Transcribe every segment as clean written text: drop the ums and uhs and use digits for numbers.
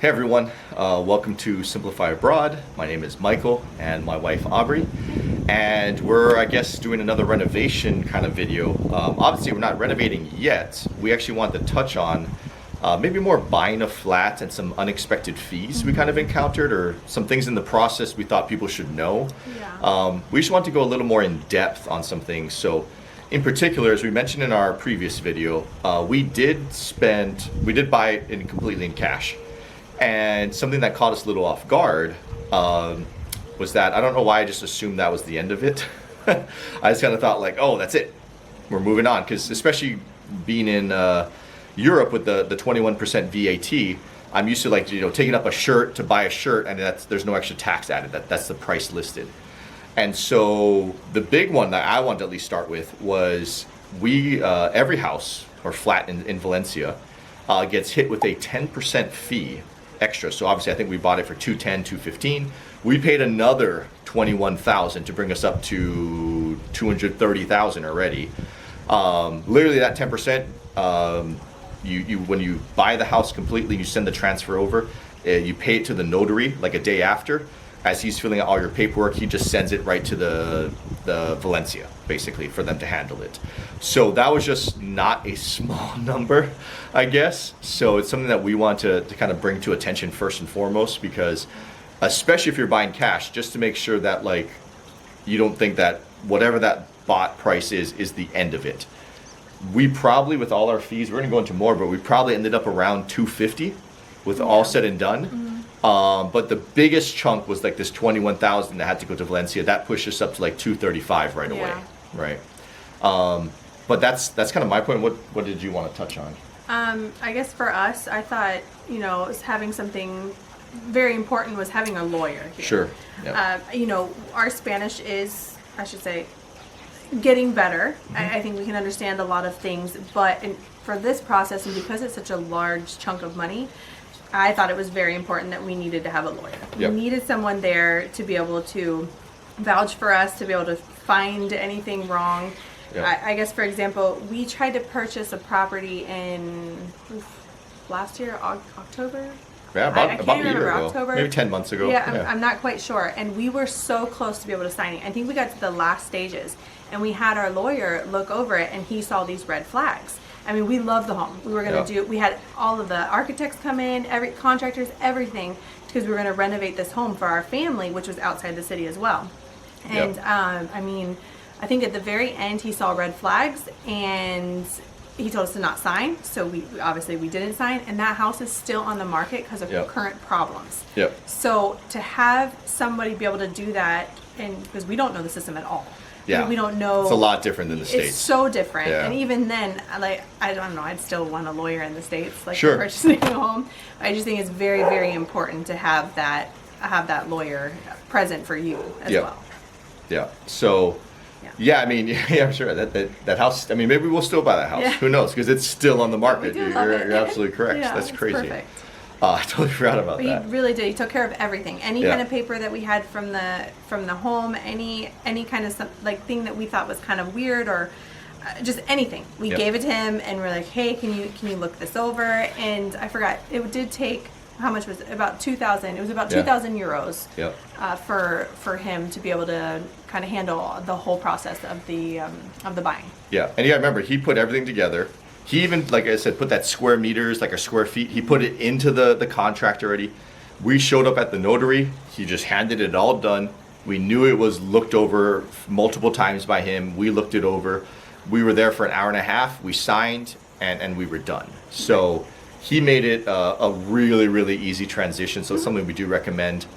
Hey everyone, welcome to Simplify Abroad. My name is Michael and my wife Aubrey, and we're, I guess, doing another renovation kind of video. Obviously we're not renovating yet. We actually want to touch on maybe more buying a flat and some unexpected fees we kind of encountered, or some things in the process we thought people should know. We just want to go a little more in depth on some things. So in particular, as we mentioned in our previous video, we did buy it completely in cash. And something that caught us a little off guard was that, I don't know why I just assumed that was the end of it. I just kind of thought like, oh, that's it. We're moving on. Because especially being in Europe with the 21% VAT, I'm used to, like, taking up a shirt to buy a shirt, and there's no extra tax added. That's the price listed. And so the big one that I wanted to at least start with was every house or flat in Valencia gets hit with a 10% fee extra. So obviously I think we bought it for $210, $215. We paid another $21,000 to bring us up to $230,000 already. Literally that 10%, you when you buy the house completely, you send the transfer over, you pay it to the notary like a day after. As he's filling out all your paperwork, he just sends it right to the Valencia, basically, for them to handle it. So that was just not a small number, I guess. So it's something that we want to kind of bring to attention first and foremost, because especially if you're buying cash, just to make sure that, like, you don't think that whatever that bought price is the end of it. We probably, with all our fees, we're gonna go into more, but we probably ended up around $250 with all said and done. But the biggest chunk was like this $21,000 that had to go to Valencia. That pushed us up to like $235 right away, right? But that's kind of my point. What did you want to touch on? I guess for us, I thought, having something very important was having a lawyer here. Sure. Yep. Our Spanish is, I should say, getting better. I think we can understand a lot of things, but for this process, and because it's such a large chunk of money, I thought it was very important that we needed to have a lawyer. Yep. We needed someone there to be able to vouch for us, to be able to find anything wrong. Yep. I guess, for example, we tried to purchase a property in last year, October? Yeah, about a year ago. October. Maybe 10 months ago. Yeah, I'm not quite sure. And we were so close to be able to sign it. I think we got to the last stages, and we had our lawyer look over it, and he saw these red flags. I mean, we loved the home. We were going to we had all of the architects come in, contractors, everything, because we were going to renovate this home for our family, which was outside the city as well. And, I think at the very end, he saw red flags, and he told us to not sign. So we didn't sign, and that house is still on the market because of current problems. So to have somebody be able to do that, and because we don't know the system at all. Yeah, we don't know. It's a lot different than the States. It's so different, and even then, I don't know. I'd still want a lawyer in the States, for purchasing a home. I just think it's very, very important to have that lawyer present for you as well. Yeah. So, I mean, I'm sure that house. I mean, maybe we'll still buy that house. Who knows? Because it's still on the market. You're absolutely correct. That's crazy. Perfect. I totally forgot about that. He really did. He took care of everything. Any kind of paper that we had from the home, any kind of thing that we thought was kind of weird, or just anything. We gave it to him, and we're like, hey, can you look this over? And I forgot. It did take, how much was it? About 2,000. It was about 2,000 euros for him to be able to kind of handle the whole process of the buying. Yeah, and remember, he put everything together. He even, like I said, put that square meters, like our square feet, he put it into the contract already. We showed up at the notary. He just handed it all done. We knew it was looked over multiple times by him. We looked it over. We were there for an hour and a half. We signed, and we were done. So he made it a really, really easy transition. So it's something we do recommend.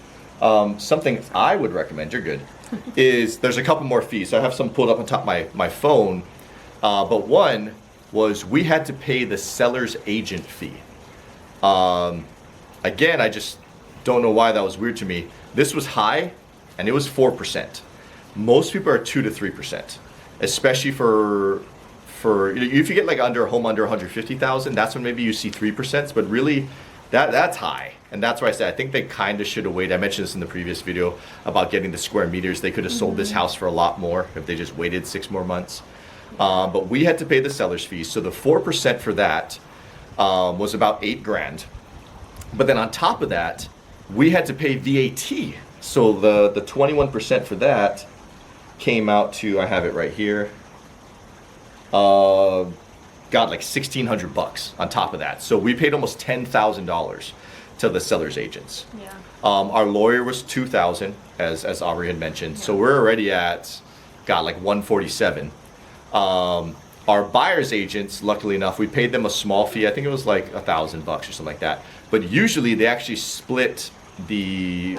Something I would recommend, you're good, is there's a couple more fees. So I have some pulled up on top of my phone. But one was we had to pay the seller's agent fee. Again, I just don't know why that was weird to me. This was high, and it was 4%. Most people are 2 to 3%, especially for if you get like under a home under 150,000, that's when maybe you see 3%. But really, that's high, and that's why I said I think they kind of should have waited. I mentioned this in the previous video about getting the square meters. They could have sold this house for a lot more if they just waited 6 more months. But we had to pay the seller's fees, so the 4% for that was about $8,000. But then on top of that, we had to pay VAT. So the 21% for that came out to, I have it right here, like $1,600 on top of that. So we paid almost $10,000 to the seller's agents. Yeah. Our lawyer was $2,000, as Aubrey had mentioned. So we're already at, like $147. Our buyer's agents, luckily enough, we paid them a small fee. I think it was like $1,000 or something like that. But usually they actually split the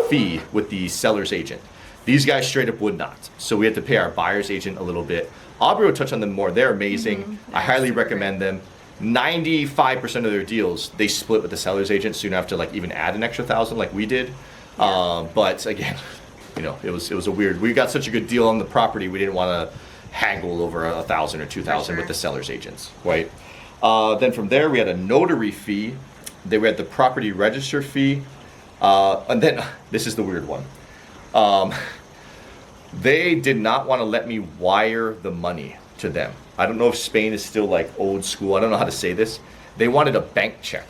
fee with the seller's agent. These guys straight up would not. So we had to pay our buyer's agent a little bit. Aubrey will touch on them more. They're amazing. I highly recommend them. 95% of their deals, they split with the seller's agent, so you don't have to like even add an extra $1,000 like we did. But again, you know, it was a weird, we got such a good deal on the property, we didn't want to haggle over $1,000 or $2,000 with the seller's agents, right? Then from there, we had a notary fee. Then we had the property register fee. And then, this is the weird one. They did not want to let me wire the money to them. I don't know if Spain is still like old school. I don't know how to say this. They wanted a bank check.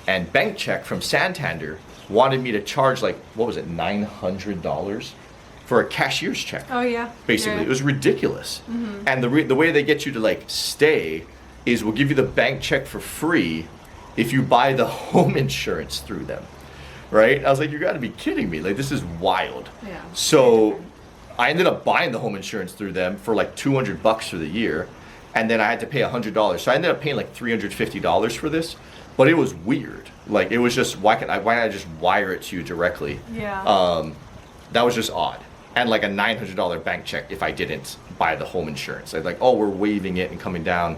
And bank check from Santander wanted me to charge like, what was it, $900 for a cashier's check. Oh yeah. Basically, Yeah. it was ridiculous. And the way they get you to like stay is we'll give you the bank check for free if you buy the home insurance through them. Right? I was like, you got to be kidding me. Like, this is wild. Yeah. So I ended up buying the home insurance through them for like $200 for the year. And then I had to pay $100. So I ended up paying like $350 for this. But it was weird. Like, it was just, why can't I just wire it to you directly? Yeah. That was just odd. And like a $900 bank check if I didn't buy the home insurance. Like, oh, we're waiving it and coming down.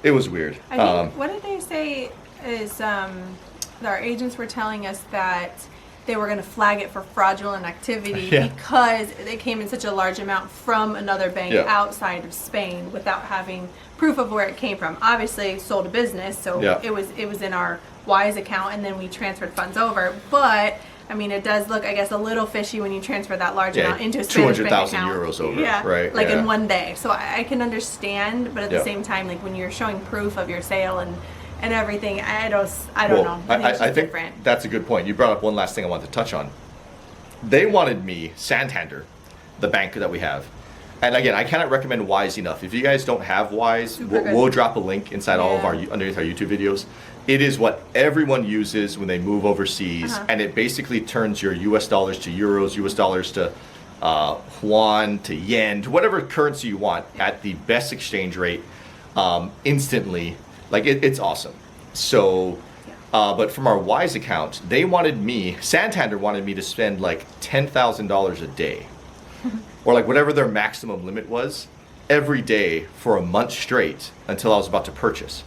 It was weird. I think, what did they say is, our agents were telling us that they were going to flag it for fraudulent activity because they came in such a large amount from another bank outside of Spain without having proof of where it came from. Obviously, sold a business, so it was in our Wise account, and then we transferred funds over. But I mean, it does look, I guess, a little fishy when you transfer that large amount into a Spanish bank account. 200,000 euros over, right? Like in one day. So I can understand, but at the same time, like when you're showing proof of your sale and everything, I don't know. I think that's a good point. You brought up one last thing I wanted to touch on. They wanted me, Santander, the bank that we have. And again, I cannot recommend Wise enough. If you guys don't have Wise, we'll drop a link inside all of our underneath our YouTube videos. It is what everyone uses when they move overseas, and it basically turns your US dollars to euros, US dollars to yuan, to yen, to whatever currency you want at the best exchange rate instantly. Like, it's awesome. So, but from our Wise account, they wanted me, Santander wanted me to spend like $10,000 a day, or like whatever their maximum limit was, every day for a month straight until I was about to purchase,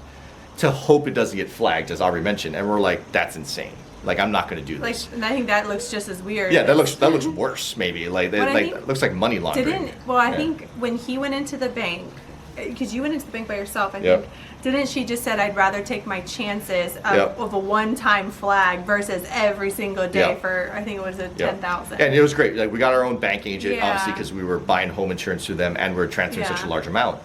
to hope it doesn't get flagged, as Aubrey mentioned. And we're like, that's insane. Like, I'm not going to do this. Like, and I think that looks just as weird. Yeah, that looks worse, maybe. Like, it looks like money laundering. I think when he went into the bank, because you went into the bank by yourself, I think, didn't she just said, I'd rather take my chances of a one-time flag versus every single day for, I think it was a 10,000. And it was great. Like, we got our own bank agent, obviously, because we were buying home insurance through them and we're transferring such a large amount.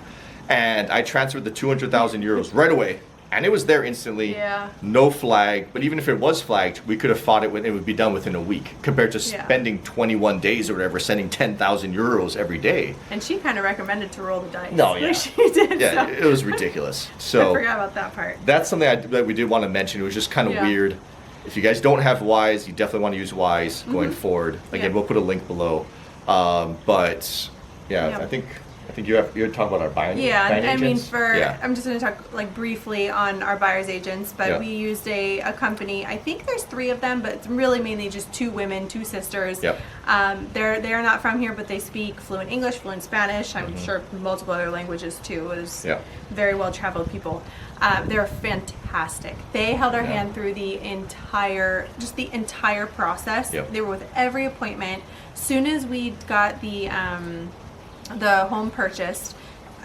And I transferred the 200,000 euros right away. And it was there instantly, no flag. But even if it was flagged, we could have fought it when it would be done within a week, compared to spending 21 days or whatever, sending 10,000 euros every day. And she kind of recommended to roll the dice. No, yeah. She did. Yeah, it was ridiculous. So I forgot about that part. That's something that we did want to mention. It was just kind of weird. If you guys don't have Wise, you definitely want to use Wise going forward. Again, we'll put a link below. But I think you had talked about our buying agents. I mean, I'm just going to talk like briefly on our buyer's agents, but we used a company. I think there's 3 of them, but it's really mainly just 2 women, 2 sisters. They are not from here, but they speak fluent English, fluent Spanish. I'm sure multiple other languages too. It was very well traveled people. They're fantastic. They held our hand through the entire process. They were with every appointment. Soon as we got the home purchased,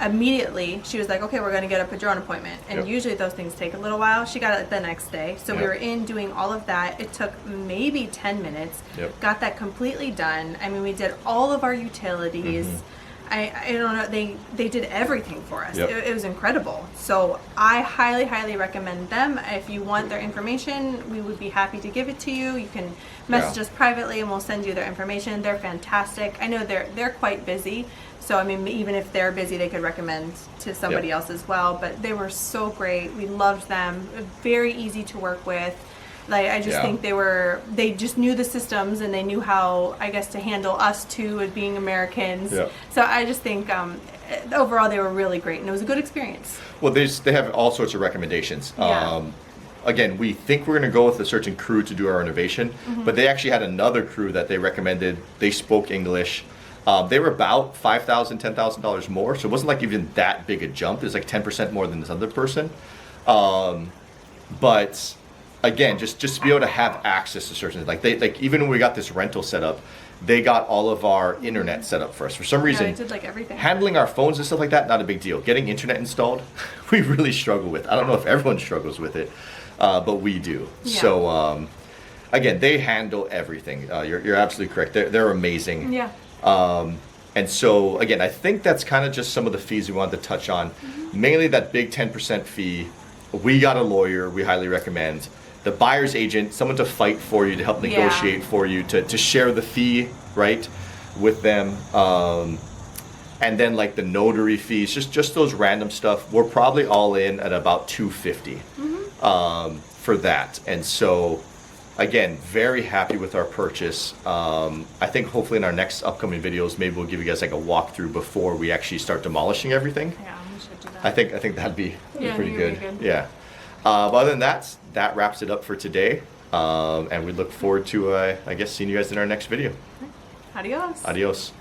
immediately she was like, okay, we're going to get a Padron appointment. And usually those things take a little while. She got it the next day. So we were in doing all of that. It took maybe 10 minutes. Got that completely done. I mean, we did all of our utilities. I don't know, they did everything for us. Yep. It was incredible. So I highly recommend them. If you want their information, we would be happy to give it to you. You can message us privately and we'll send you their information. They're fantastic. I know they're quite busy, so I mean, even if they're busy, they could recommend to somebody else as well. But they were so great. We loved them. Very easy to work with. Like, I just think they just knew the systems, and they knew how, I guess, to handle us too as being Americans. Yeah. So I just think overall they were really great, and it was a good experience. Well, they have all sorts of recommendations. Yeah. Again, we think we're going to go with a certain crew to do our renovation, but they actually had another crew that they recommended. They spoke English. They were about $5,000, $10,000 more, so it wasn't like even that big a jump. It was like 10% more than this other person. But again, just to be able to have access to certain, like even when we got this rental set up, they got all of our internet set up for us. For some reason, they did like everything. Handling our phones and stuff like that, not a big deal. Getting internet installed, we really struggle with. I don't know if everyone struggles with it, but we do. Yeah. So again, they handle everything. You're absolutely correct. They're amazing. Yeah. And so again, I think that's kind of just some of the fees we wanted to touch on. Mainly that big 10% fee. We got a lawyer. We highly recommend. The buyer's agent, someone to fight for you, to help negotiate for you, to share the fee, right, with them. And then like the notary fees, just those random stuff. We're probably all in at about $250 for that. And so, again, very happy with our purchase. I think hopefully in our next upcoming videos, maybe we'll give you guys like a walkthrough before we actually start demolishing everything. Yeah, we should do that. I think that'd be pretty good. Really good. Yeah. But other than that wraps it up for today. And we look forward to, I guess, seeing you guys in our next video. Adios. Adios.